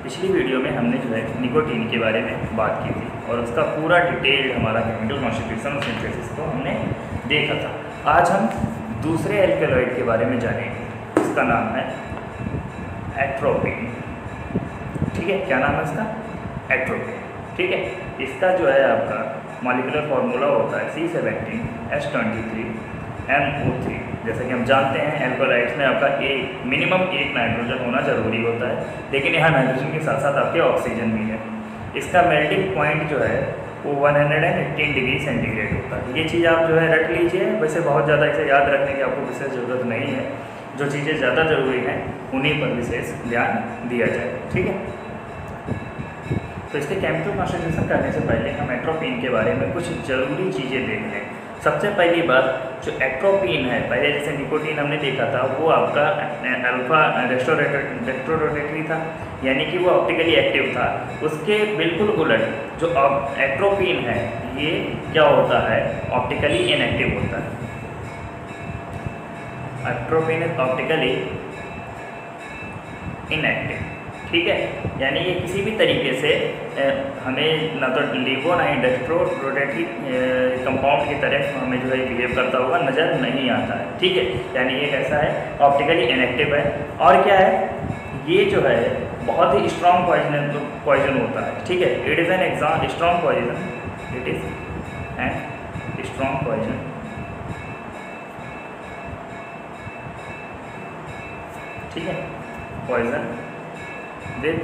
पिछली वीडियो में हमने जो है निकोटीन के बारे में बात की थी और उसका पूरा डिटेल्ड हमारा केमिकल कॉन्स्टिट्यूशन और सिंथेसिस को हमने देखा था। आज हम दूसरे एल्केलॉइड के बारे में जानेंगे, इसका नाम है एट्रोपिन। ठीक है, क्या नाम है इसका? एट्रोपिन। ठीक है, इसका जो है आपका मॉलिक्यूलर फार्मूला होता है C17H23NO3। जैसा कि हम जानते हैं एल्कोलाइड्स में आपका मिनिमम एक नाइट्रोजन होना ज़रूरी होता है, लेकिन यहाँ नाइट्रोजन के साथ साथ आपके ऑक्सीजन भी है। इसका मेल्टिंग पॉइंट जो है वो 118 डिग्री सेंटीग्रेड होता है। ये चीज़ आप जो है रट लीजिए, वैसे बहुत ज़्यादा इसे याद रखने की आपको विशेष ज़रूरत नहीं है। जो चीज़ें ज़्यादा ज़रूरी हैं उन्हीं पर विशेष ध्यान दिया जाए। ठीक है, तो इसके केमिकल कॉन्स्टिट्यूशन करने से पहले हम एट्रोपिन के बारे में कुछ ज़रूरी चीज़ें देख लें। सबसे पहली बात, जो एट्रोपिन है, पहले जैसे निकोटीन हमने देखा था वो आपका अल्फा रेस्टोरोटेटरी था, यानी कि वो ऑप्टिकली एक्टिव था। उसके बिल्कुल उलट जो एट्रोपिन है ये क्या होता है? ऑप्टिकली इनएक्टिव होता है। Atropine is optically inactive. ठीक है, यानी ये किसी भी तरीके से हमें ना तो लिवो ना ही डेस्ट्रोरोटेटरी कंपाउंड की तरह हमें जो है बिहेव करता हुआ नज़र नहीं आता है। ठीक है, यानी ये कैसा है? ऑप्टिकली इनएक्टिव है। और क्या है? ये जो है बहुत ही स्ट्रॉन्ग पॉइजन होता है। ठीक है, it is an strong poison. It is an strong poison. ठीक है, poison with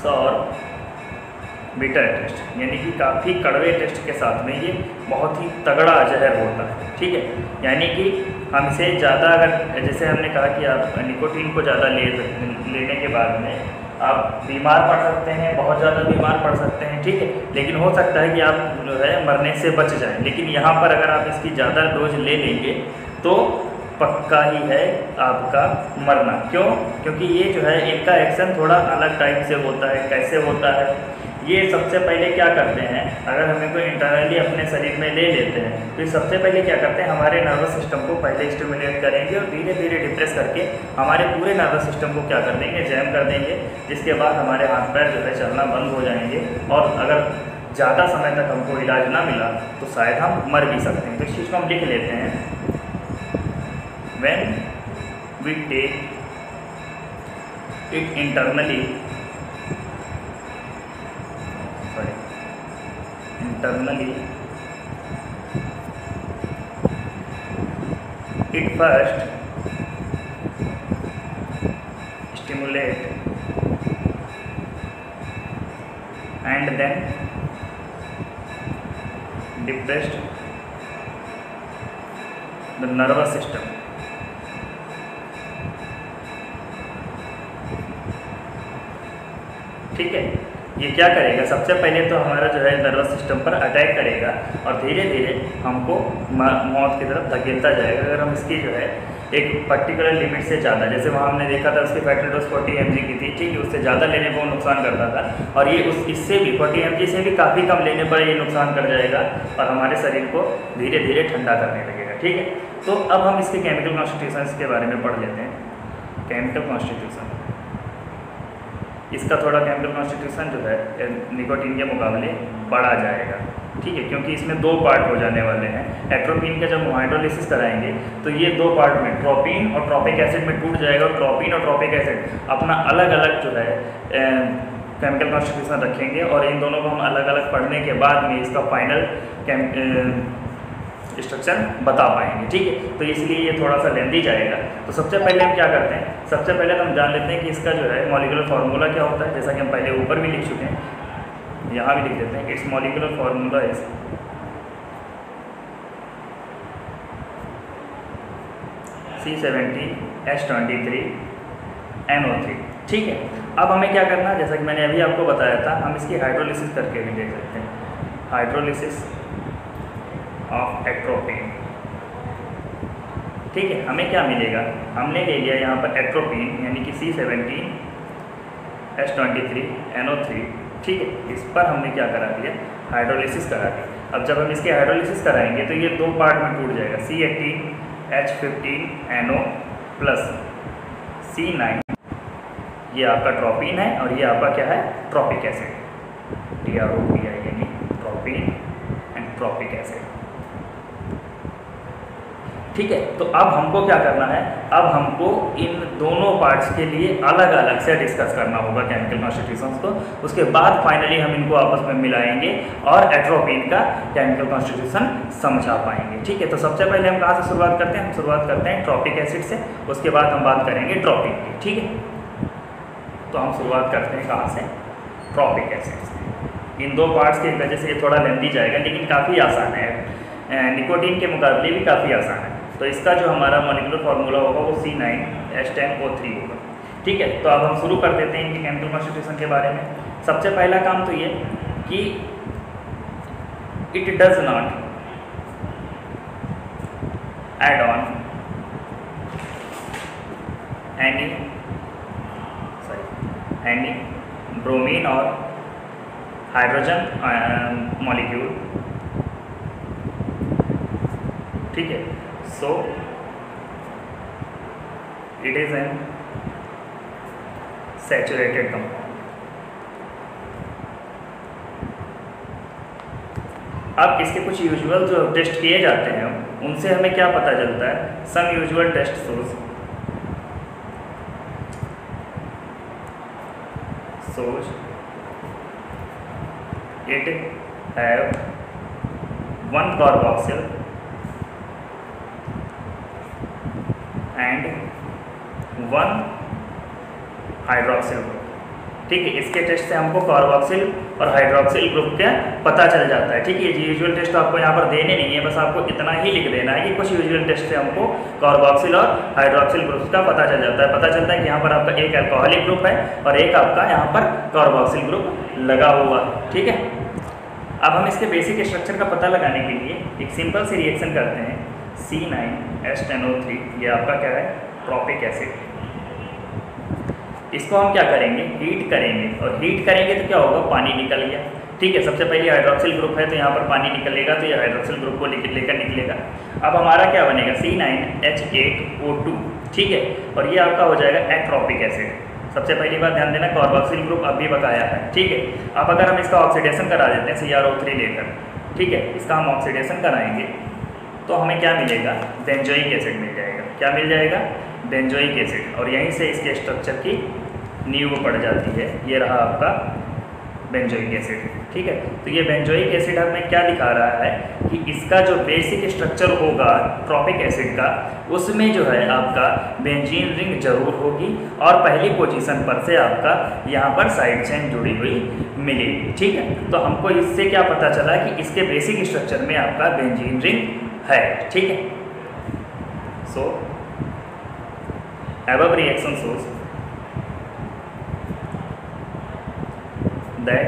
sour bitter taste, यानी कि काफ़ी कड़वे टेस्ट के साथ में ये बहुत ही तगड़ा जहर होता है। ठीक है, यानी कि हम इसे ज़्यादा, अगर जैसे हमने कहा कि आप निकोटीन को ज़्यादा लेने के बाद में आप बीमार पड़ सकते हैं, बहुत ज़्यादा बीमार पड़ सकते हैं। ठीक है, लेकिन हो सकता है कि आप जो है मरने से बच जाएं। लेकिन यहाँ पर अगर आप इसकी ज़्यादा डोज ले लेंगे तो पक्का ही है आपका मरना। क्यों? क्योंकि ये जो है इनका एक्शन थोड़ा अलग टाइप से होता है। कैसे होता है? ये सबसे पहले क्या करते हैं, अगर हमें कोई इंटरनली अपने शरीर में ले लेते हैं तो सबसे पहले क्या करते हैं, हमारे नर्वस सिस्टम को पहले स्टिमुलेट करेंगे और धीरे धीरे डिप्रेस करके हमारे पूरे नर्वस सिस्टम को क्या कर देंगे? जैम कर देंगे, जिसके बाद हमारे हाथ पैर जो है चलना बंद हो जाएंगे। और अगर ज़्यादा समय तक हमको इलाज ना मिला तो शायद हम मर भी सकते हैं। तो इस चीज़ को हम लिख लेते हैं, when we take it internally, it first stimulate and then depressed the nervous system. ठीक है, ये क्या करेगा? सबसे पहले तो हमारा जो है नर्वस सिस्टम पर अटैक करेगा और धीरे धीरे हमको मौत की तरफ धकेलता जाएगा। अगर हम इसकी जो है एक पर्टिकुलर लिमिट से ज़्यादा, जैसे वहाँ हमने देखा था उसकी फैटल डोज 40 mg की थी। ठीक है, उससे ज़्यादा लेने पर वो नुकसान करता था, और ये इससे भी 40 mg से भी काफ़ी कम लेने पर ये नुकसान कर जाएगा और हमारे शरीर को धीरे धीरे ठंडा करने लगेगा। ठीक है, तो अब हम इसके केमिकल कॉन्स्टिट्यूशन के बारे में पढ़ लेते हैं। केमिकल कॉन्स्टिट्यूशन, इसका थोड़ा केमिकल कॉन्स्टिट्यूशन जो है निकोटीन के मुकाबले बढ़ा जाएगा। ठीक है, क्योंकि इसमें दो पार्ट हो जाने वाले हैं। एट्रोपिन का जब हाइड्रोलिसिस कराएंगे तो ये दो पार्ट में ट्रोपिन और ट्रोपिक एसिड में टूट जाएगा, और ट्रोपिन और ट्रोपिक एसिड अपना अलग अलग जो है केमिकल कॉन्स्टिट्यूशन रखेंगे, और इन दोनों को हम अलग अलग पढ़ने के बाद में इसका फाइनल स्ट्रक्चर बता पाएंगे। ठीक है, तो इसलिए ये थोड़ा सा लेंदी जाएगा। तो सबसे पहले हम क्या करते हैं, सबसे पहले तो हम जान लेते हैं कि इसका जो है मॉलिक्यूलर फार्मूला क्या होता है। जैसा कि हम पहले ऊपर भी लिख चुके हैं, यहाँ भी लिख देते हैं कि it's molecular formula is C17H23NO3। ठीक है, अब हमें क्या करना है, जैसा कि मैंने अभी आपको बताया था, हम इसकी हाइड्रोलिसिस करके भी देख सकते हैं। Hydrolysis of atropine. ठीक है, हमें क्या मिलेगा? हमने ले लिया यहाँ पर एट्रोपिन, यानी कि C17H23NO3। ठीक है, इस पर हमने क्या करा दिया? हाइड्रोलिसिस करा दिया। अब जब हम इसके हाइड्रोलिसिस कराएंगे तो ये दो पार्ट में टूट जाएगा, C18H15NO प्लस C9 ये आपका ट्रोपिन है और ये आपका क्या है, ट्रोपिक एसिड, TROPI यानी ट्रोपिन एंड ट्रोपिक एसिड। ठीक है, तो अब हमको क्या करना है, अब हमको इन दोनों पार्ट्स के लिए अलग अलग से डिस्कस करना होगा केमिकल कॉन्स्टिट्यूशंस को। उसके बाद फाइनली हम इनको आपस में मिलाएंगे और एट्रोपिन का केमिकल कॉन्स्टिट्यूशन समझा पाएंगे। ठीक है, तो सबसे पहले हम कहाँ से शुरुआत करते हैं, हम शुरुआत करते हैं ट्रोपिक एसिड से, उसके बाद हम बात करेंगे ट्रोपिन की। ठीक है, तो हम शुरुआत करते हैं कहाँ से, ट्रोपिक एसिड से। इन दो पार्ट्स की वजह से ये थोड़ा लेंथी जाएगा, लेकिन काफ़ी आसान है, निकोटीन के मुकाबले भी काफ़ी आसान है। तो इसका जो हमारा मॉलिक्यूलर फार्मूला होगा वो C9H10O3 होगा। ठीक है, तो अब हम शुरू कर देते हैं इनके केमिकल कॉन्स्टिट्यूशन के बारे में। सबसे पहला काम तो ये कि it does not add on any bromine और हाइड्रोजन मॉलिक्यूल। ठीक है, so it is an saturated compound। अब इसके कुछ यूजुअल जो टेस्ट किए जाते हैं उनसे हमें क्या पता चलता है, some usual test shows it have one carboxyl and 1 hydroxyl group. ठीक है, इसके टेस्ट से हमको कार्बोक्सिल और हाइड्रोक्सिल ग्रुप का पता चल जाता है। ठीक है, ये यूजुअल टेस्ट आपको यहाँ पर देने नहीं है, बस आपको इतना ही लिख देना है कि कुछ यूजुअल टेस्ट से हमको कार्बोक्सिल और हाइड्रोक्सिल ग्रुप का पता चल जाता है। पता चलता है कि यहाँ पर आपका एक अल्कोहलिक ग्रुप है और एक आपका यहाँ पर कार्बोक्सिल ग्रुप लगा हुआ है। ठीक है, अब हम इसके बेसिक स्ट्रक्चर का पता लगाने के लिए एक सिंपल सी रिएक्शन करते हैं। C9H10O3 ये आपका क्या है, ट्रोपिक एसिड। इसको हम क्या करेंगे, हीट करेंगे, और हीट करेंगे तो क्या होगा, पानी निकल गया। ठीक है, सबसे पहले हाइड्रोक्सिल ग्रुप है तो यहाँ पर पानी निकलेगा, तो ये हाइड्रोक्सिल ग्रुप को लेकर निकलेगा। अब हमारा क्या बनेगा, C9H8O2। ठीक है, और ये आपका हो जाएगा एट्रोपिक एसिड। सबसे पहली बात ध्यान देना, कार्बोक्सिल ग्रुप अभी बकाया है। ठीक है, अब अगर हम इसका ऑक्सीडेशन करा देते हैं CrO3 लेकर, ठीक है, इसका हम ऑक्सीडेशन कराएंगे तो हमें क्या मिलेगा, बेंजोइक एसिड मिल जाएगा। क्या मिल जाएगा, बेंजोइक एसिड। और यहीं से इसके स्ट्रक्चर की नींव पड़ जाती है। ये रहा आपका बेंजोइक एसिड। ठीक है, तो ये बेंजोइक एसिड हमें क्या दिखा रहा है कि इसका जो बेसिक स्ट्रक्चर होगा ट्रोपिक एसिड का, उसमें जो है आपका बेंजीन रिंग जरूर होगी और पहली पोजीशन पर से आपका यहाँ पर साइड चेन जुड़ी हुई मिलेगी। ठीक है, तो हमको इससे क्या पता चला कि इसके बेसिक स्ट्रक्चर में आपका बेंजीन रिंग है। ठीक है, सो above reaction shows that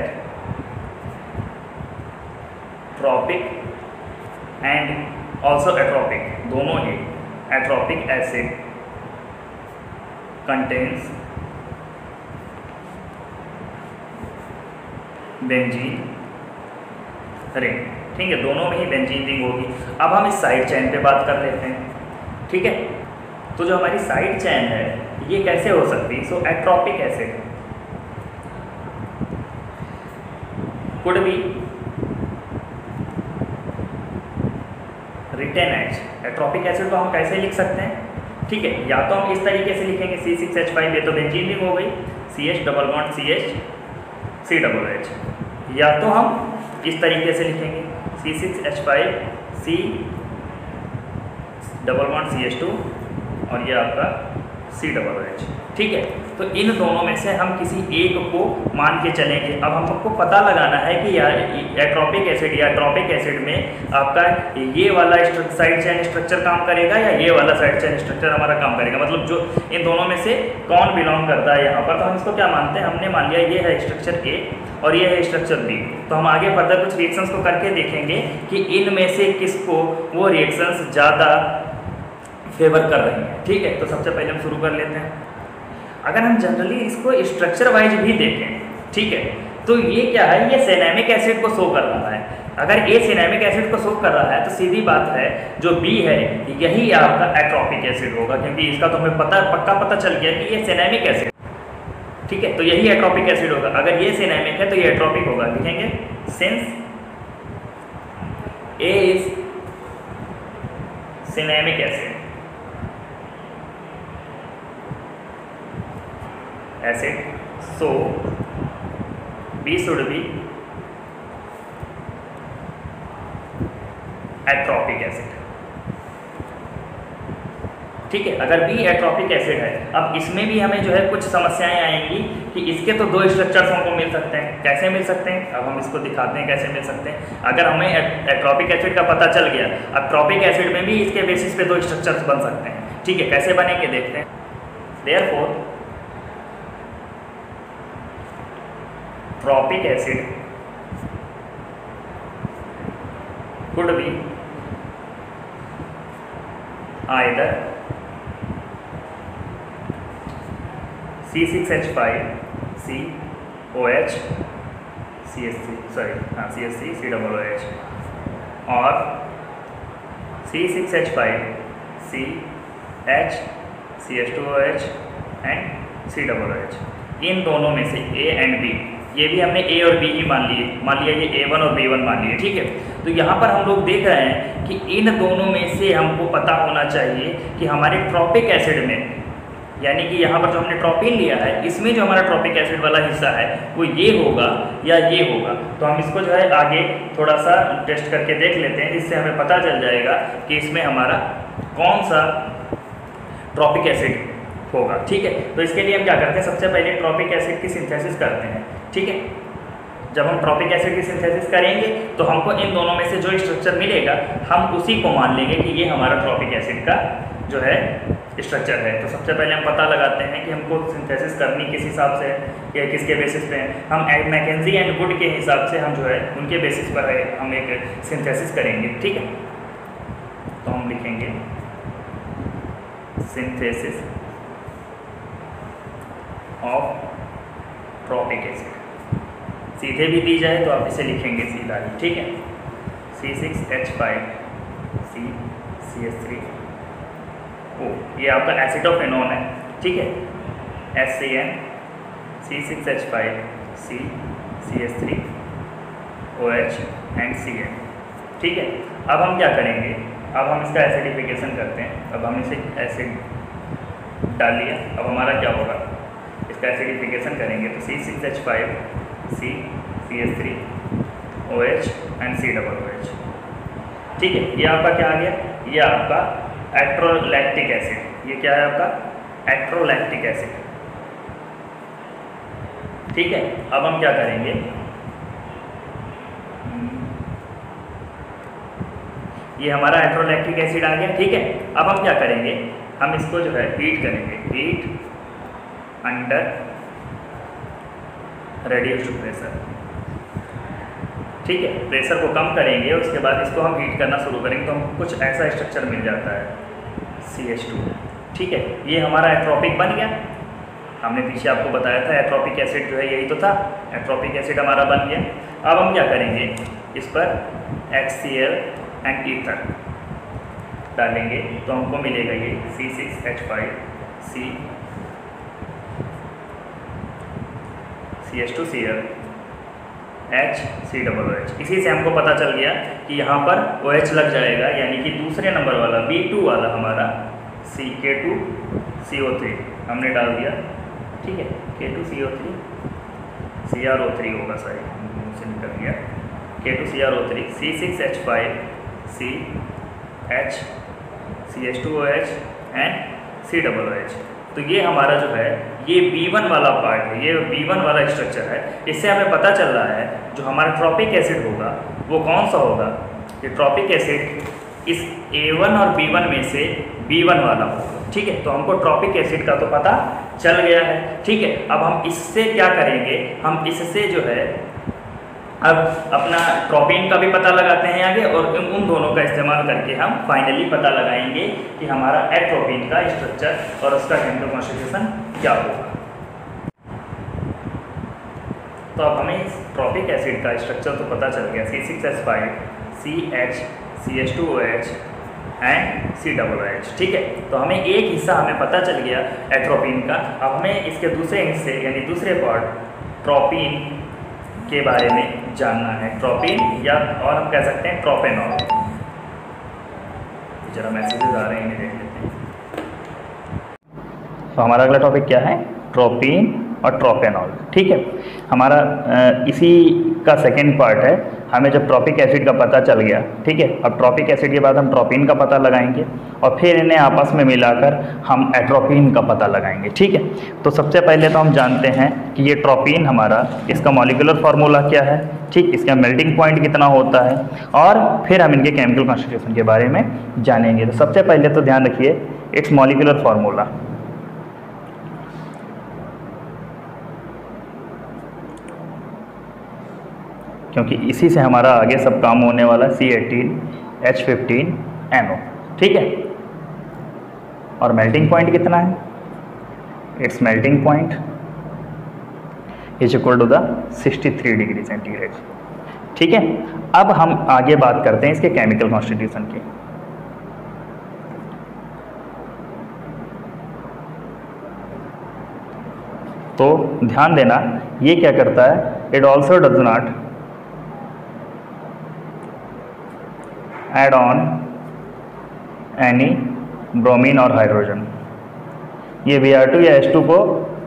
tropic and also atropic, दोनों ही atropic acid contains benzene ring. ठीक है, दोनों में ही बेंजीन रिंग होगी। अब हम इस साइड चेन पे बात कर लेते हैं। ठीक है, तो जो हमारी साइड चेन है ये कैसे हो सकती है, so atropic acid could be written H. Atropic acid को हम कैसे लिख सकते हैं, ठीक है, या तो हम इस तरीके से लिखेंगे C6H5, ये तो बेंजीन रिंग हो गई, CH double bond CH CH, या तो हम इस तरीके से लिखेंगे C6H5 C double bond CH2 और ये आपका CH। ठीक है, तो इन दोनों में से हम किसी एक को मान के चलेंगे। अब हमको पता लगाना है कि यार एट्रोपिक एसिड या ट्रोपिक एसिड में आपका ये वाला साइड चेन स्ट्रक्चर काम करेगा या ये वाला साइड चेन स्ट्रक्चर हमारा काम करेगा, मतलब जो इन दोनों में से कौन बिलोंग करता है यहाँ पर। तो हम इसको क्या मानते हैं, हमने मान लिया ये है स्ट्रक्चर A और ये है स्ट्रक्चर B। तो हम आगे फर्दर कुछ रिएक्शंस को करके देखेंगे कि इनमें से किसको वो रिएक्शंस ज़्यादा फेवर कर रही हैं। ठीक है, तो सबसे पहले हम शुरू कर लेते हैं। अगर हम जनरली इसको स्ट्रक्चर वाइज भी देखें, ठीक है, तो ये क्या है, ये सिनेमिक एसिड को शो कर रहा है। अगर ए सिनेमिक एसिड को शो कर रहा है तो सीधी बात है जो बी है यही आपका एट्रोपिक एसिड होगा, क्योंकि इसका तो हमें पक्का पता चल गया कि ये सिनेमिक एसिड। ठीक है, तो यही एट्रोपिक एसिड होगा। अगर ये सिनेमिक है तो ये एट्रोपिक होगा। लिखेंगे since A is cinnamic acid, so B should be atropic acid. ठीक है, अगर B एट्रोपिक एसिड है, अब इसमें भी हमें जो है कुछ समस्याएं आएंगी कि इसके तो 2 स्ट्रक्चर्स हमको मिल सकते हैं। कैसे मिल सकते हैं, अब हम इसको दिखाते हैं कैसे मिल सकते हैं। अगर हमें एट्रोपिक एसिड का पता चल गया, अब ट्रॉपिक एसिड में भी इसके बेसिस पे 2 स्ट्रक्चर्स बन सकते हैं। ठीक है, कैसे बनेंगे देखते हैं। Therefore tropic acid could be either C6H5 COH CH3 CH3 COOH और C6H5 CH CH2OH and COOH। इन दोनों में से A एंड B, ये भी हमने A और B ही मान लिया ये A1 और B1 मान लिए। ठीक है, तो यहाँ पर हम लोग देख रहे हैं कि इन दोनों में से हमको पता होना चाहिए कि हमारे ट्रॉपिक एसिड में, यानी कि यहाँ पर जो हमने ट्रॉपिन लिया है, इसमें जो हमारा ट्रॉपिक एसिड वाला हिस्सा है वो ये होगा या ये होगा। तो हम इसको जो है आगे थोड़ा सा टेस्ट करके देख लेते हैं, जिससे हमें पता चल जाएगा कि इसमें हमारा कौन सा ट्रॉपिक एसिड होगा। ठीक है, तो इसके लिए हम क्या करते हैं, सबसे पहले ट्रॉपिक एसिड की सिंथेसिस करते हैं। ठीक है, जब हम ट्रॉपिक एसिड की सिंथेसिस करेंगे तो हमको इन दोनों में से जो स्ट्रक्चर मिलेगा हम उसी को मान लेंगे कि ये हमारा ट्रॉपिक एसिड का जो है स्ट्रक्चर है। तो सबसे पहले हम पता लगाते हैं कि हमको सिंथेसिस करनी किस हिसाब से या किसके बेसिस पे है। हम मैकेंजी एंड वुड के हिसाब से हम जो है उनके बेसिस पर है हम एक सिंथेसिस करेंगे। ठीक है, तो हम लिखेंगे सिंथेसिस ऑफ ट्रॉपिक एसिड। सीधे भी दी जाए तो आप इसे लिखेंगे सीधा ही। ठीक है, C6H5 CH3O, ये आपका एसिटोफेनॉन है। ठीक है, SCN C6H5 CH3OH and CN। ठीक है, अब हम क्या करेंगे, अब हम इसका एसिडिफिकेशन करते हैं। अब हम इसे एसिड डाल लिया, अब हमारा क्या होगा, इसका एसिडिफिकेशन करेंगे तो C6H5 CH3OH एंड COOH। ठीक है, ये आपका क्या आ गया, ये आपका एट्रोलैक्टिक एसिड। ये क्या है आपका एट्रोलैक्टिक एसिड। ठीक है, अब हम क्या करेंगे, ये हमारा एट्रोलैक्टिक एसिड आ गया। ठीक है, अब हम क्या करेंगे, हम इसको जो है हीट करेंगे, हीट अंडर रेड्यूस्ड प्रेशर। ठीक है, प्रेशर को कम करेंगे, उसके बाद इसको हम हीट करना शुरू करेंगे तो हमको कुछ ऐसा स्ट्रक्चर मिल जाता है CH2। ठीक है, ये हमारा एट्रोपिक बन गया। हमने पीछे आपको बताया था एट्रोपिक एसिड जो है यही तो था, एट्रोपिक एसिड हमारा बन गया। अब हम क्या करेंगे, इस पर HCl एंड ईथर डालेंगे तो हमको मिलेगा ये C6H5 CH2Cl HCOOH। इसी से हमको पता चल गया कि यहाँ पर OH लग जाएगा, यानी कि दूसरे नंबर वाला B2 वाला हमारा K2CO3 हमने डाल दिया। ठीक है, K2CO3 CrO3 होगा, सॉरी मुझसे निकल गया, K2CrO3 C6H5 CH2OH and COOH। तो ये हमारा जो है ये B1 वाला पार्ट है, ये B1 वाला स्ट्रक्चर है। इससे हमें पता चल रहा है जो हमारा ट्रॉपिक एसिड होगा वो कौन सा होगा, ये ट्रॉपिक एसिड इस A1 और B1 में से B1 वाला होगा। ठीक है, तो हमको ट्रॉपिक एसिड का तो पता चल गया है। ठीक है, अब हम इससे क्या करेंगे, हम इससे जो है अब अपना ट्रॉपिन का भी पता लगाते हैं आगे, और उन दोनों का इस्तेमाल करके हम फाइनली पता लगाएंगे कि हमारा एट्रोपिन का स्ट्रक्चर और उसका केमिकल कॉन्स्टिट्यूशन क्या होगा। तो अब हमें ट्रॉपिक एसिड का स्ट्रक्चर तो पता चल गया, C6H5 CH CH2OH and COOH। ठीक है, तो हमें एक हिस्सा हमें पता चल गया एट्रोपिन का। अब हमें इसके दूसरे हिस्से यानी दूसरे पार्ट ट्रोपिन के बारे में जानना है। ट्रोपिन या और हम कह सकते हैं ट्रोपेनॉल। जरा मैसेजेस आ रहे हैं, देख लेते हैं। तो हमारा अगला टॉपिक क्या है? ट्रोपिन और ट्रोपेनॉल। ठीक है, हमारा इसी का सेकेंड पार्ट है। हमें जब ट्रॉपिक एसिड का पता चल गया, ठीक है, अब ट्रॉपिक एसिड के बाद हम ट्रोपिन का पता लगाएंगे और फिर इन्हें आपस में मिलाकर हम एट्रोपिन का पता लगाएंगे। ठीक है, तो सबसे पहले तो हम जानते हैं कि ये ट्रोपिन हमारा, इसका मॉलिक्यूलर फार्मूला क्या है, ठीक, इसका मेल्टिंग पॉइंट कितना होता है, और फिर हम इनके केमिकल कॉन्स्टिट्यूशन के बारे में जानेंगे। तो सबसे पहले तो ध्यान रखिए इट्स मॉलिक्यूलर फार्मूला। क्योंकि इसी से हमारा आगे सब काम होने वाला C18H15NO। ठीक है, और मेल्टिंग पॉइंट कितना है? It's melting point is equal to the 63 degree centigrade. ठीक है, अब हम आगे बात करते हैं इसके केमिकल कॉन्स्टिट्यूशन की। तो ध्यान देना, ये क्या करता है? It also does not add on any bromine और हाइड्रोजन। ये Br2 या H2 को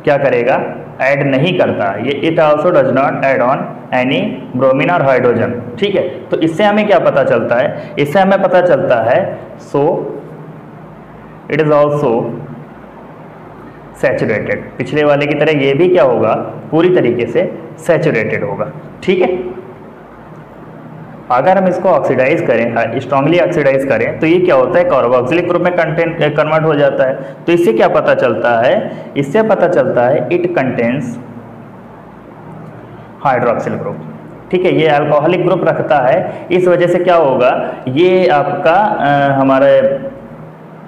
क्या करेगा? ऐड नहीं करता। ये it also does not add on any bromine और हाइड्रोजन। ठीक है, तो इससे हमें क्या पता चलता है? इससे हमें पता चलता है so it is also saturated. पिछले वाले की तरह ये भी क्या होगा? पूरी तरीके से सैचुरेटेड होगा। ठीक है, अगर हम इसको ऑक्सीडाइज करें, स्ट्रांगली ऑक्सीडाइज करें, तो ये क्या होता है? कार्बोक्सिलिक ग्रुप में कन्वर्ट हो जाता है। तो इससे क्या पता चलता है? इससे पता चलता है इट कंटेन्स हाइड्रोक्सिल ग्रुप। ठीक है, ये अल्कोहलिक ग्रुप रखता है। इस वजह से क्या होगा? ये आपका हमारे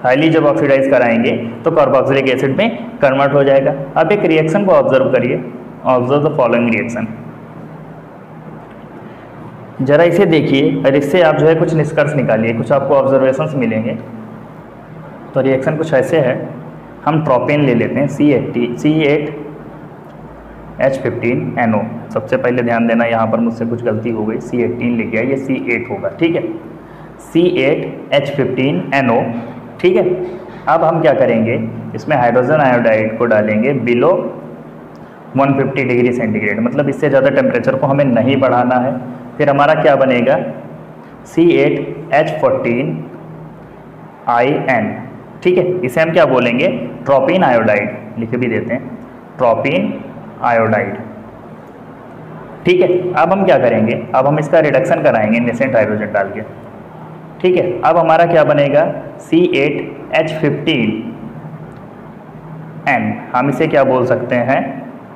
हाईली जब ऑक्सीडाइज कराएंगे तो कार्बोक्सिलिक एसिड में कन्वर्ट हो जाएगा। अब एक रिएक्शन को ऑब्जर्व करिए, ऑब्जर्व द फॉलोइंग रिएक्शन। जरा इसे देखिए और इससे आप जो है कुछ निष्कर्ष निकालिए, कुछ आपको ऑब्जर्वेशंस मिलेंगे। तो रिएक्शन कुछ ऐसे है, हम ट्रोपेन ले लेते हैं C8H15NO। सबसे पहले ध्यान देना, यहाँ पर मुझसे कुछ गलती हो गई, C18 लिख गया, ये C8 होगा। ठीक है, C8H15NO। ठीक है, अब हम क्या करेंगे? इसमें हाइड्रोजन आयोडाइड को डालेंगे बिलो 150 डिग्री सेंटीग्रेड, मतलब इससे ज़्यादा टेम्परेचर को हमें नहीं बढ़ाना है। फिर हमारा क्या बनेगा? C8H14IN। ठीक है, इसे हम क्या बोलेंगे? ट्रोपिन आयोडाइड, लिख भी देते हैं, ट्रोपिन आयोडाइड। ठीक है, अब हम क्या करेंगे? अब हम इसका रिडक्शन कराएंगे नेसेंट हाइड्रोजन डाल के। ठीक है, अब हमारा क्या बनेगा? C8H15N। हम इसे क्या बोल सकते हैं?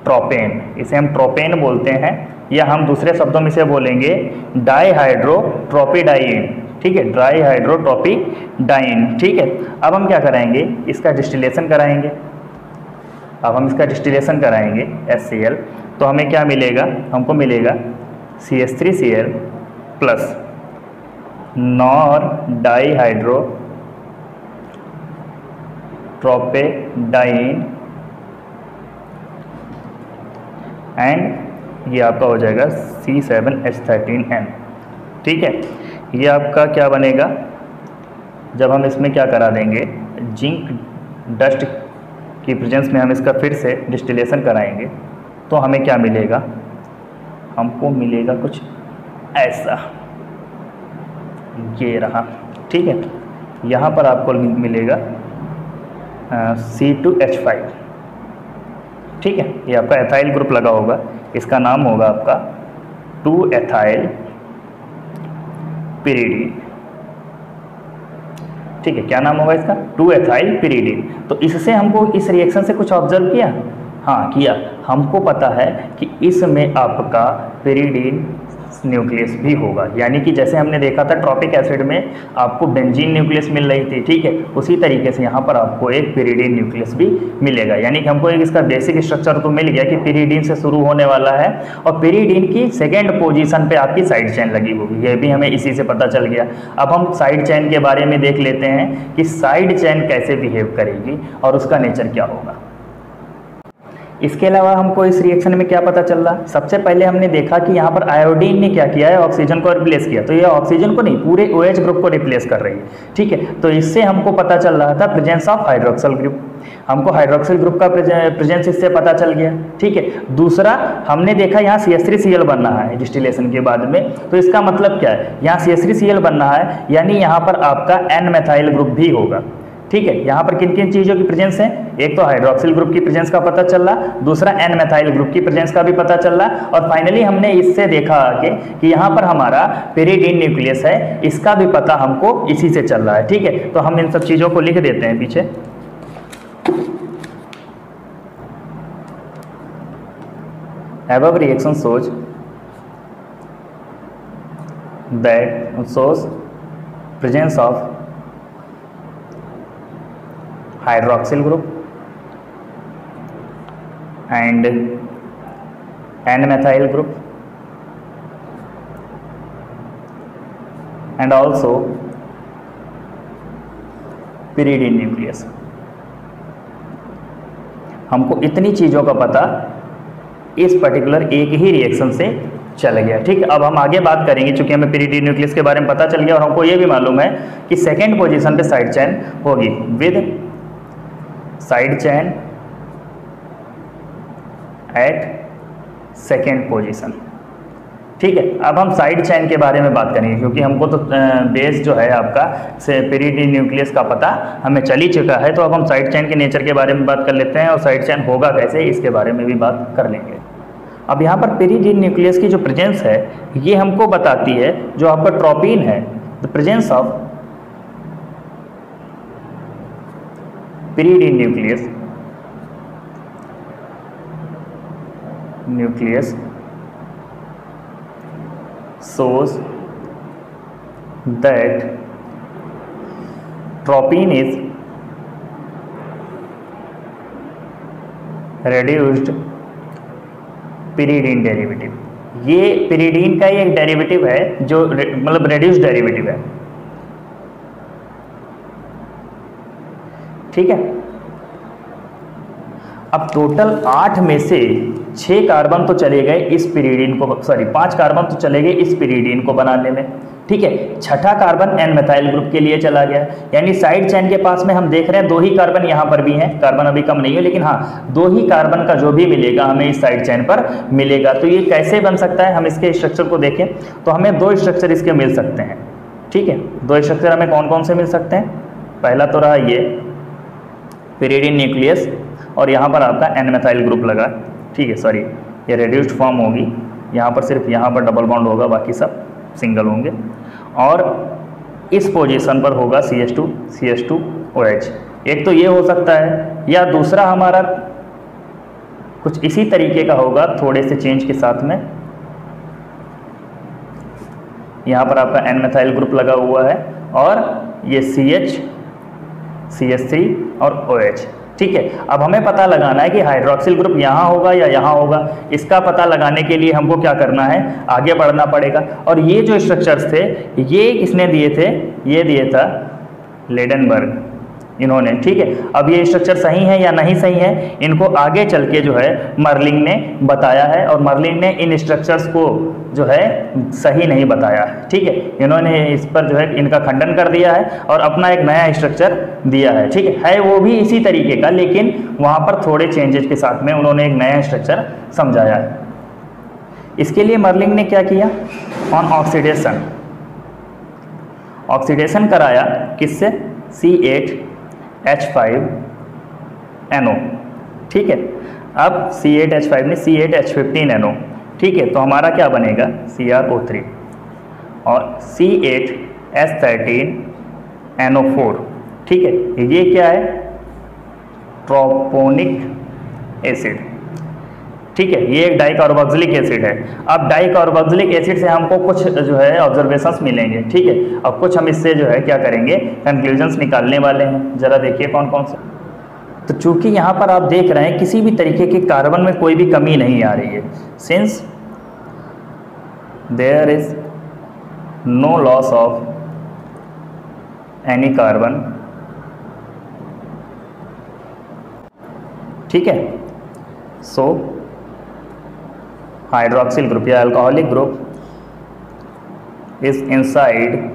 ट्रोपेन। इसे हम ट्रोपेन बोलते हैं, या हम दूसरे शब्दों में इसे बोलेंगे डाईहाइड्रोट्रोपिडाइन। ठीक है, डाईहाइड्रोट्रोपिडाइन। ठीक है, अब हम क्या कराएंगे? इसका डिस्टिलेशन कराएंगे। अब हम इसका डिस्टिलेशन कराएंगे HCl, तो हमें क्या मिलेगा? हमको मिलेगा CH3Cl प्लस नॉर डाईहाइड्रोट्रोपिडाइन एंड ये आपका हो जाएगा C7H13N। ठीक है, ये आपका क्या बनेगा? जब हम इसमें क्या करा देंगे? जिंक डस्ट की प्रेजेंस में हम इसका फिर से डिस्टिलेशन कराएंगे, तो हमें क्या मिलेगा? हमको मिलेगा कुछ ऐसा, ये रहा। ठीक है, यहाँ पर आपको मिलेगा C2H5। ठीक है, ये आपका एथाइल ग्रुप लगा होगा, इसका नाम होगा आपका 2-एथाइल पिरिडीन। ठीक है, क्या नाम होगा इसका? 2-एथाइल पिरिडीन। तो इससे हमको इस रिएक्शन से कुछ ऑब्जर्व किया? हाँ किया। हमको पता है कि इसमें आपका पिरिडीन न्यूक्लियस भी होगा। यानी कि जैसे हमने देखा था ट्रॉपिक एसिड में आपको बेंजीन न्यूक्लियस मिल रही थी, ठीक है, उसी तरीके से यहाँ पर आपको एक पिरिडीन न्यूक्लियस भी मिलेगा। यानी कि हमको एक इसका बेसिक स्ट्रक्चर तो मिल गया कि पिरिडीन से शुरू होने वाला है और पिरिडीन की सेकेंड पोजीशन पे आपकी साइड चेन लगी होगी, ये भी हमें इसी से पता चल गया। अब हम साइड चेन के बारे में देख लेते हैं कि साइड चेन कैसे बिहेव करेगी और उसका नेचर क्या होगा। इसके अलावा हमको इस रिएक्शन में क्या पता चल रहा, सबसे पहले हमने देखा कि यहाँ पर आयोडीन ने क्या किया है, ऑक्सीजन को रिप्लेस किया, तो ये ऑक्सीजन को नहीं पूरे OH ग्रुप को रिप्लेस कर रही है, ठीक है। तो इससे हमको पता चल रहा था प्रेजेंस ऑफ हाइड्रोक्सिल ग्रुप, हमको हाइड्रोक्सिल ग्रुप का प्रेजेंस इससे पता चल गया, ठीक है। दूसरा हमने देखा यहाँ CH3Cl बन रहा है डिस्टिलेशन के बाद में, तो इसका मतलब क्या है, यहाँ CH3Cl बन रहा है यानी यहाँ पर आपका N-मेथाइल ग्रुप भी होगा, ठीक है। यहाँ पर किन किन चीज़ों की प्रेजेंस है, एक तो हाइड्रोक्सिल ग्रुप की प्रेजेंस का पता चल रहा, दूसरा N-मेथाइल ग्रुप की प्रेजेंस का भी पता चल रहा, और फाइनली हमने इससे देखा आगे कि यहाँ पर हमारा पिरिडीन न्यूक्लियस है, इसका भी पता हमको इसी से चल रहा है, ठीक है। तो हम इन सब चीज़ों को लिख देते हैं पीछे। Above reaction shows presence of hydroxyl group and N-methyl group and also pyridine nucleus। हमको इतनी चीज़ों का पता इस पर्टिकुलर एक ही रिएक्शन से चल गया, ठीक है। अब हम आगे बात करेंगे, चूंकि हमें पिरिडीन न्यूक्लियस के बारे में पता चल गया और हमको ये भी मालूम है कि सेकेंड पोजीशन पे साइड चेन होगी with side chain at second position, ठीक है। अब हम साइड चेन के बारे में बात करेंगे क्योंकि हमको तो बेस जो है आपका से पिरिडीन न्यूक्लियस का पता हमें चल ही चुका है, तो अब हम साइड चेन के नेचर के बारे में बात कर लेते हैं और साइड चेन होगा कैसे इसके बारे में भी बात कर लेंगे। अब यहाँ पर पिरिडीन न्यूक्लियस की जो प्रेजेंस है ये हमको बताती है जो आपका ट्रोपिन है, the presence of pyridine nucleus shows that tropine is reduced pyridine derivative. ये pyridine का ही एक डेरिवेटिव है जो मतलब रेड्यूस्ड डेरिवेटिव है, ठीक है। अब टोटल 8 में से 6 कार्बन तो चले गए इस पिरिडीन को, सॉरी 5 कार्बन तो चले गए इस पिरिडीन को बनाने में, ठीक है। छठा कार्बन N-मेथाइल ग्रुप के लिए चला गया, यानी साइड चेन के पास में हम देख रहे हैं 2 ही कार्बन यहाँ पर भी हैं, कार्बन अभी कम नहीं है लेकिन हाँ 2 ही कार्बन का जो भी मिलेगा हमें इस साइड चेन पर मिलेगा। तो ये कैसे बन सकता है, हम इसके स्ट्रक्चर को देखें तो हमें 2 स्ट्रक्चर इसके मिल सकते हैं, ठीक है। 2 स्ट्रक्चर हमें कौन कौन से मिल सकते हैं, पहला तो रहा ये पिरिडीन न्यूक्लियस और यहाँ पर आपका N-मेथाइल ग्रुप लगा, ठीक है। सॉरी ये रेड्यूस्ड फॉर्म होगी, यहाँ पर सिर्फ यहाँ पर डबल बॉन्ड होगा, बाकी सब सिंगल होंगे, और इस पोजीशन पर होगा CH2OH। एक तो ये हो सकता है, या दूसरा हमारा कुछ इसी तरीके का होगा थोड़े से चेंज के साथ में। यहाँ पर आपका N-मेथाइल ग्रुप लगा हुआ है और ये CH3 और OH, ठीक है। अब हमें पता लगाना है कि हाइड्रोक्सिल ग्रुप यहाँ होगा या यहाँ होगा। इसका पता लगाने के लिए हमको क्या करना है, आगे बढ़ना पड़ेगा। और ये जो स्ट्रक्चर्स थे ये किसने दिए थे, ये दिए था लेडेनबर्ग इन्होंने, ठीक है। अब ये स्ट्रक्चर सही है या नहीं सही है इनको आगे चल के जो है मर्लिंग ने बताया है, और मर्लिंग ने इन स्ट्रक्चर्स को जो है सही नहीं बताया है, ठीक है। इन्होंने इस पर जो है इनका खंडन कर दिया है और अपना एक नया स्ट्रक्चर दिया है, ठीक है वो भी इसी तरीके का, लेकिन वहाँ पर थोड़े चेंजेस के साथ में उन्होंने एक नया स्ट्रक्चर समझाया है। इसके लिए मर्लिंग ने क्या किया, ऑन ऑक्सीडेशन कराया किससे, C8H5NO, ठीक है। अब C8H5 ने C8H15NO, ठीक है, तो हमारा क्या बनेगा CrO3 और C8H13NO4, ठीक है। ये क्या है, ट्रोपोनिक एसिड, ठीक है, ये एक डाइकार्बोक्सिलिक एसिड है। अब डाइकार्बोक्सिलिक एसिड से हमको कुछ जो है ऑब्जर्वेशंस मिलेंगे, ठीक है। अब कुछ हम इससे जो है क्या करेंगे, कंक्लूजन्स निकालने वाले हैं। जरा देखिए कौन कौन से। तो चूंकि यहाँ पर आप देख रहे हैं किसी भी तरीके के कार्बन में कोई भी कमी नहीं आ रही है, since there is no loss of any carbon, ठीक है। सो हाइड्रोक्सिल ग्रुप या alcoholic group is inside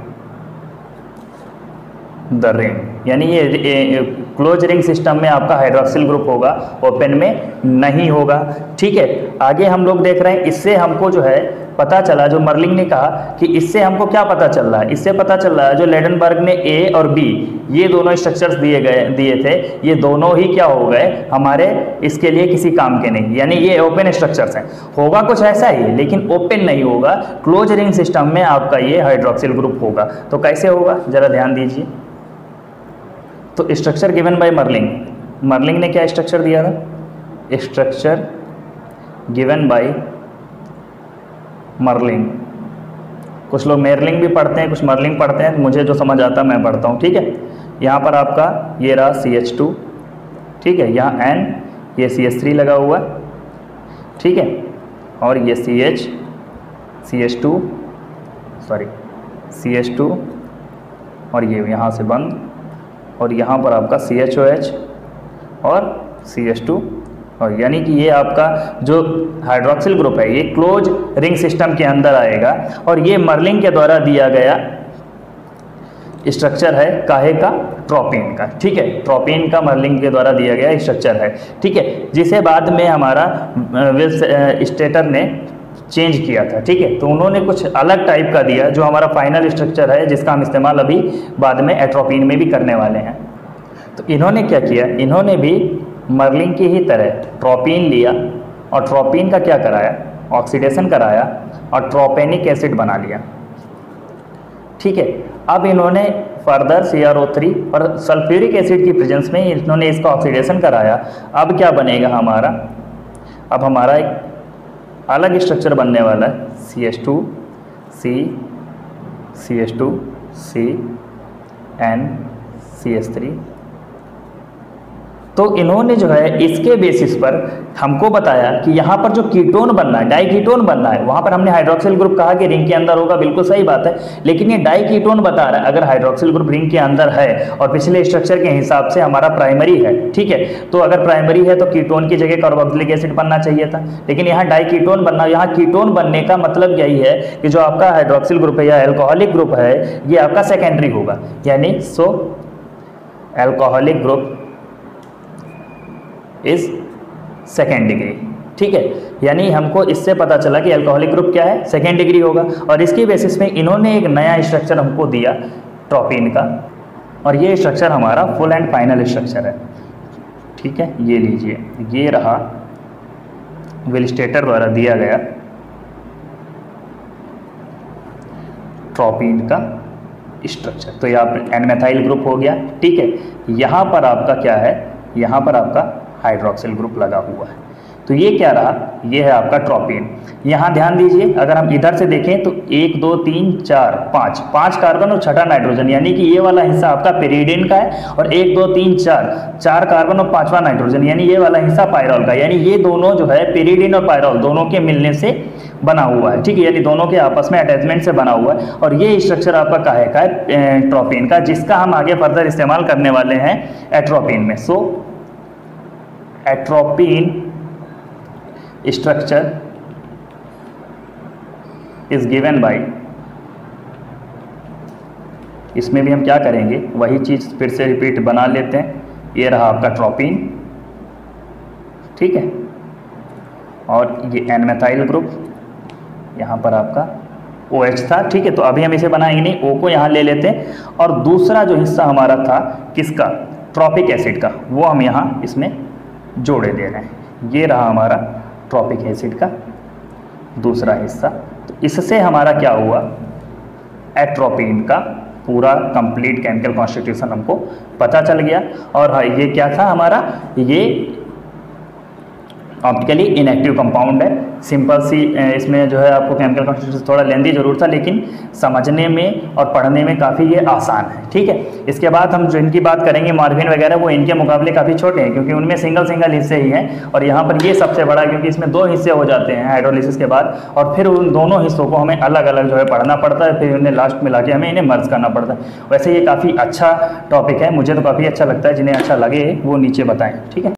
the ring, यानी ये क्लोज रिंग सिस्टम में आपका हाइड्रोक्सिल ग्रुप होगा, ओपन में नहीं होगा, ठीक है। आगे हम लोग देख रहे हैं, इससे हमको जो है पता चला, जो मर्लिंग ने कहा कि इससे हमको क्या पता चल रहा है, इससे पता चल रहा है जो लेडेनबर्ग ने ए और बी ये दोनों स्ट्रक्चर्स दिए थे, ये दोनों ही क्या हो गए हमारे इसके लिए किसी काम के नहीं, यानी ये ओपन स्ट्रक्चर्स हैं। होगा कुछ ऐसा ही लेकिन ओपन नहीं होगा, क्लोज रिंग सिस्टम में आपका ये हाइड्रोक्सिल ग्रुप होगा। तो कैसे होगा जरा ध्यान दीजिए। तो स्ट्रक्चर गिवन बाय मर्लिंग, मर्लिंग ने क्या स्ट्रक्चर दिया था, स्ट्रक्चर गिवन बाय मर्लिंग। कुछ लोग मेरलिंग भी पढ़ते हैं, कुछ मर्लिंग पढ़ते हैं, मुझे जो समझ आता है मैं पढ़ता हूँ, ठीक है। यहाँ पर आपका ये रहा CH2, ठीक है, यहाँ N, ये CH3 लगा हुआ है, ठीक है, और ये CH2 और ये यहाँ से बंद, और यहाँ पर आपका CHOH और CH2, और यानी कि ये आपका जो हाइड्रोक्सिल ग्रुप है ये क्लोज रिंग सिस्टम के अंदर आएगा। और ये मर्लिंग के द्वारा दिया गया स्ट्रक्चर है, काहे का, ट्रोपिन का, ठीक है। ट्रोपिन का मर्लिंग के द्वारा दिया गया स्ट्रक्चर है, ठीक है, जिसे बाद में हमारा स्टेटर ने चेंज किया था, ठीक है। तो उन्होंने कुछ अलग टाइप का दिया जो हमारा फाइनल स्ट्रक्चर है, जिसका हम इस्तेमाल अभी बाद में एट्रोपिन में भी करने वाले हैं। तो इन्होंने क्या किया, इन्होंने भी मर्लिंग की ही तरह ट्रोपिन लिया और ट्रोपिन का क्या कराया, ऑक्सीडेशन कराया और ट्रोपेनिक एसिड बना लिया, ठीक है। अब इन्होंने फर्दर CrO3 और सल्फ्यूरिक एसिड की प्रेजेंस में इन्होंने इसका ऑक्सीडेशन कराया। अब क्या बनेगा हमारा, अब हमारा एक अलग स्ट्रक्चर बनने वाला है, CH2 C N CH3। तो इन्होंने जो है इसके बेसिस पर हमको बताया कि यहाँ पर जो कीटोन बनना है, डाइकीटोन बनना है, वहाँ पर हमने हाइड्रोक्सिल ग्रुप कहा कि रिंग के अंदर होगा, बिल्कुल सही बात है, लेकिन ये डाइकीटोन बता रहा है। अगर हाइड्रोक्सिल ग्रुप रिंग के अंदर है और पिछले स्ट्रक्चर के हिसाब से हमारा प्राइमरी है, ठीक है, तो अगर प्राइमरी है तो कीटोन की जगह कार्बोक्सिलिक एसिड बनना चाहिए था, लेकिन यहाँ डाइकीटोन बनना, यहाँ कीटोन बनने का मतलब यही है कि जो आपका हाइड्रोक्सिल ग्रुप है या एल्कोहलिक ग्रुप है ये आपका सेकेंडरी होगा, यानी so alcoholic group is second degree, ठीक है। यानी हमको इससे पता चला कि अल्कोहलिक ग्रुप क्या है, सेकेंड डिग्री होगा। और इसके बेसिस में इन्होंने एक नया स्ट्रक्चर हमको दिया ट्रोपिन का, और ये स्ट्रक्चर हमारा फुल एंड फाइनल स्ट्रक्चर है, ठीक है। ये लीजिए, ये रहा विलस्टेटर द्वारा दिया गया ट्रोपिन का स्ट्रक्चर। तो यहाँ पर N-मेथाइल ग्रुप हो गया, ठीक है। यहाँ पर आपका क्या है, यहाँ पर आपका हाइड्रोक्सिल ग्रुप लगा हुआ है। तो ये क्या रहा, ये है आपका ट्रोपिन। यहाँ ध्यान दीजिए, अगर हम इधर से देखें तो 1 2 3 4 5 कार्बन और 6 नाइट्रोजन, यानी कि ये वाला हिस्सा आपका पेरिडीन का है, और 1 2 3 4 कार्बन और 5वां नाइट्रोजन, यानी ये वाला हिस्सा पायरोल का, यानी ये दोनों जो है पेरिडीन और पायरोल दोनों के मिलने से बना हुआ है, ठीक है, यानी दोनों के आपस में अटैचमेंट से बना हुआ है। और ये स्ट्रक्चर आपका काहे का है, ट्रोपिन का, जिसका हम आगे फर्दर इस्तेमाल करने वाले हैं एट्रोपिन में। So atropine structure is given by, इसमें भी हम क्या करेंगे, वही चीज फिर से रिपीट बना लेते हैं। ये रहा आपका ट्रोपिन, ठीक है, और ये N-मेथाइल ग्रुप, यहाँ पर आपका OH था, ठीक है। तो अभी हम इसे बनाएंगे नहीं, O को यहाँ ले लेते हैं, और दूसरा जो हिस्सा हमारा था किसका, ट्रॉपिक एसिड का, वो हम यहाँ इसमें जोड़े दे रहे हैं। ये रहा हमारा ट्रॉपिक एसिड का दूसरा हिस्सा। तो इससे हमारा क्या हुआ, एट्रोपिन का पूरा कंप्लीट केमिकल कॉन्स्टिट्यूशन हमको पता चल गया। और हाँ, ये क्या था हमारा, ये ऑप्टिकली इनएक्टिव कंपाउंड है। सिंपल सी इसमें जो है आपको केमिकल कॉन्स्टिट्यूशन थोड़ा लेंदी ज़रूर था, लेकिन समझने में और पढ़ने में काफ़ी ये आसान है। ठीक है, इसके बाद हम जो इनकी बात करेंगे मॉर्फिन वगैरह, वो इनके मुकाबले काफ़ी छोटे हैं क्योंकि उनमें सिंगल सिंगल हिस्से ही हैं, और यहाँ पर ये सबसे बड़ा है क्योंकि इसमें 2 हिस्से हो जाते हैं हाइड्रोलिसिस के बाद, और फिर उन दोनों हिस्सों को हमें अलग अलग जो है पढ़ना पड़ता है, फिर उन्हें लास्ट में लाके हमें इन्हें मर्ज करना पड़ता है। वैसे ये काफ़ी अच्छा टॉपिक है, मुझे तो काफ़ी अच्छा लगता है। जिन्हें अच्छा लगे वो नीचे बताएं। ठीक है।